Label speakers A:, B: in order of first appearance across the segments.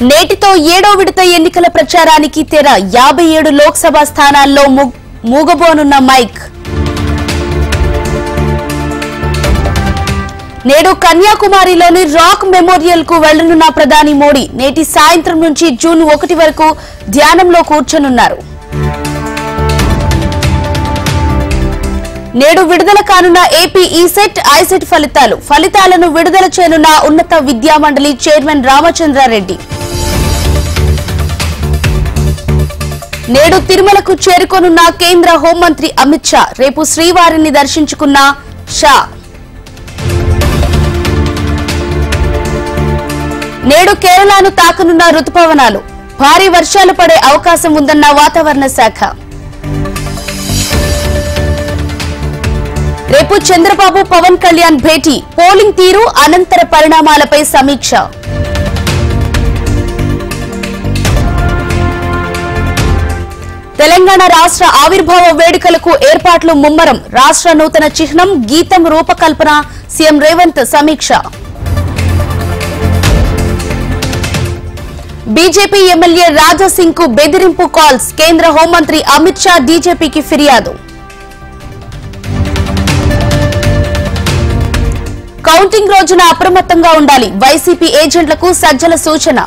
A: నేటితో 7వ విడత ఎన్నికల ప్రచారానికి తెర 57 లోక్సభ స్థానాల్లో మూగబోనున్న మైక్. నేడు కన్యాకుమారిలోని రాక్ మెమోరియల్ కు వెళ్లనున్న ప్రధాని మోడీ నేటి సాయంత్రం నుంచి జూన్ 1 వరకు ధ్యానంలో కూర్చోనున్నారు. నేడు విడుదల కానున్న ఏపీ ఈసెట్ ఐసెట్ ఫలితాలను విడుదల చేయనున్న ఉన్నత విద్యా మండలి చైర్మన్ రామచంద్రారెడ్డి. నేడు తిరుమలకు చేరుకోనున్న కేంద్ర హోంమంత్రి అమిత్ షా. రేపు శ్రీవారిని దర్శించుకున్న షా. నేడు కేరళను తాకనున్న రుతుపవనాలు. భారీ వర్షాలు పడే అవకాశం ఉందన్న వాతావరణ శాఖ. రేపు చంద్రబాబు పవన్ కళ్యాణ్ భేటీ. పోలింగ్ తీరు అనంతర పరిణామాలపై సమీక్ష. తెలంగాణ రాష్ట్ర ఆవిర్భావ వేడుకలకు ఏర్పాట్లు ముమ్మరం. రాష్ట్ర నూతన చిహ్నం గీతం రూపకల్పన సీఎం రేవంత్ సమీక్ష. బీజేపీ ఎమ్మెల్యే రాజాసింగ్ కు బెదిరింపు కాల్స్. కేంద్ర హోంమంత్రి అమిత్ షా డీజీపీకి ఫిర్యాదు. కౌంటింగ్ రోజున అప్రమత్తంగా ఉండాలి. వైసీపీ ఏజెంట్లకు సజ్జల సూచన.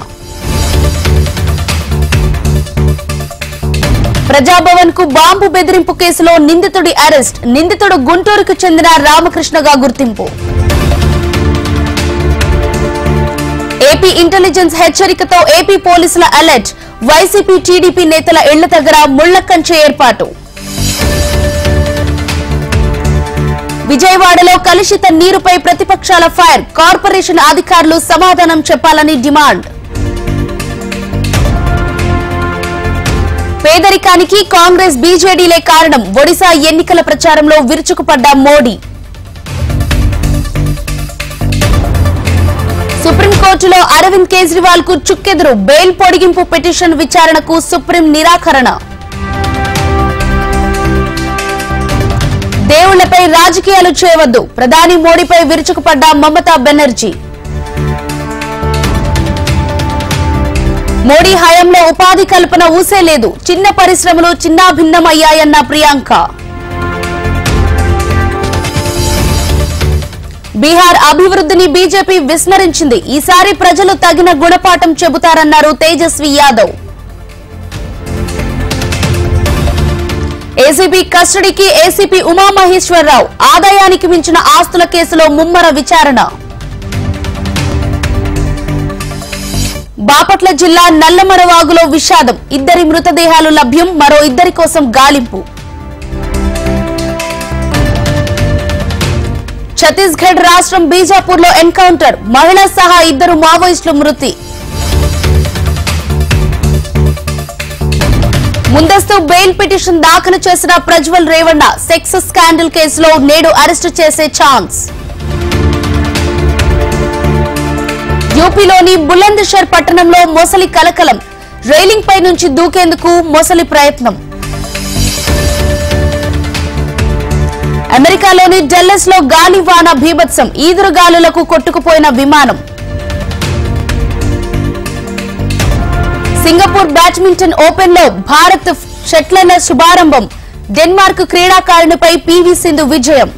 A: ప్రజాభవన్ కు బాంబు బెదిరింపు కేసులో నిందితుడి అరెస్ట్. నిందితుడు గుంటూరుకు చెందిన రామకృష్ణగా గుర్తింపు. ఏపీ ఇంటెలిజెన్స్ హెచ్చరికతో ఏపీ పోలీసుల అలర్ట్. వైసీపీ టీడీపీ నేతల ఇళ్ల దగ్గర ముళ్లకంచె ఏర్పాటు. విజయవాడలో కలుషిత నీరుపై ప్రతిపక్షాల ఫైర్. కార్పొరేషన్ అధికారులు సమాధానం చెప్పాలని డిమాండ్. పేదరికానికి కాంగ్రెస్ బీజేడీలే కారణం. ఒడిశా ఎన్నికల ప్రచారంలో విరుచుకుపడ్డ మోడీ. సుప్రీంకోర్టులో అరవింద్ కేజ్రీవాల్ కు చుక్కెదురు. బెయిల్ పొడిగింపు పిటిషన్ విచారణకు సుప్రీం నిరాకరణ. దేవుళ్లపై రాజకీయాలు చేయవద్దు. ప్రధాని మోడీపై విరుచుకుపడ్డ మమతా బెనర్జీ. మోడీ హయాంలో ఉపాధి కల్పన ఊసే లేదు. చిన్న పరిశ్రమలు చిన్నాభిన్నమయ్యాయన్న ప్రియాంక. బీహార్ అభివృద్ధిని బీజేపీ విస్మరించింది. ఈసారి ప్రజలు తగిన గుణపాఠం చెబుతారన్నారు తేజస్వి యాదవ్. ఏసీబీ కస్టడీకి ఏసీపీ ఉమామహేశ్వరరావు. ఆదాయానికి మించిన ఆస్తుల కేసులో ముమ్మర విచారణ. బాపట్ల జిల్లా నల్లమరవాగులో విషాదం. 2 మృతదేహాలు లభ్యం. మరో 2 కోసం గాలింపు. ఛత్తీస్గఢ్ రాష్ట్రం బీజాపూర్లో ఎన్కౌంటర్. మహిళ సహా 2 మావోయిస్టులు మృతి. ముందస్తు బెయిల్ పిటిషన్ దాఖలు చేసిన ప్రజ్వల్ రేవణ్ణ. సెక్స్ స్కాండల్ కేసులో నేడు అరెస్టు చేసే ఛాన్స్. యూపీలోని బులంద్షహర్ పట్టణంలో మొసలి కలకలం. రైలింగ్ పై నుంచి దూకేందుకు మొసలి ప్రయత్నం. అమెరికాలోని డల్లస్ లో గాలివాన బీభత్సం. ఈదురుగాలులకు కొట్టుకుపోయిన విమానం. సింగపూర్ బ్యాడ్మింటన్ ఓపెన్ లో భారత్ షట్లర్ల శుభారంభం. డెన్మార్క్ క్రీడాకారిణిపై పీవీ సింధు విజయం.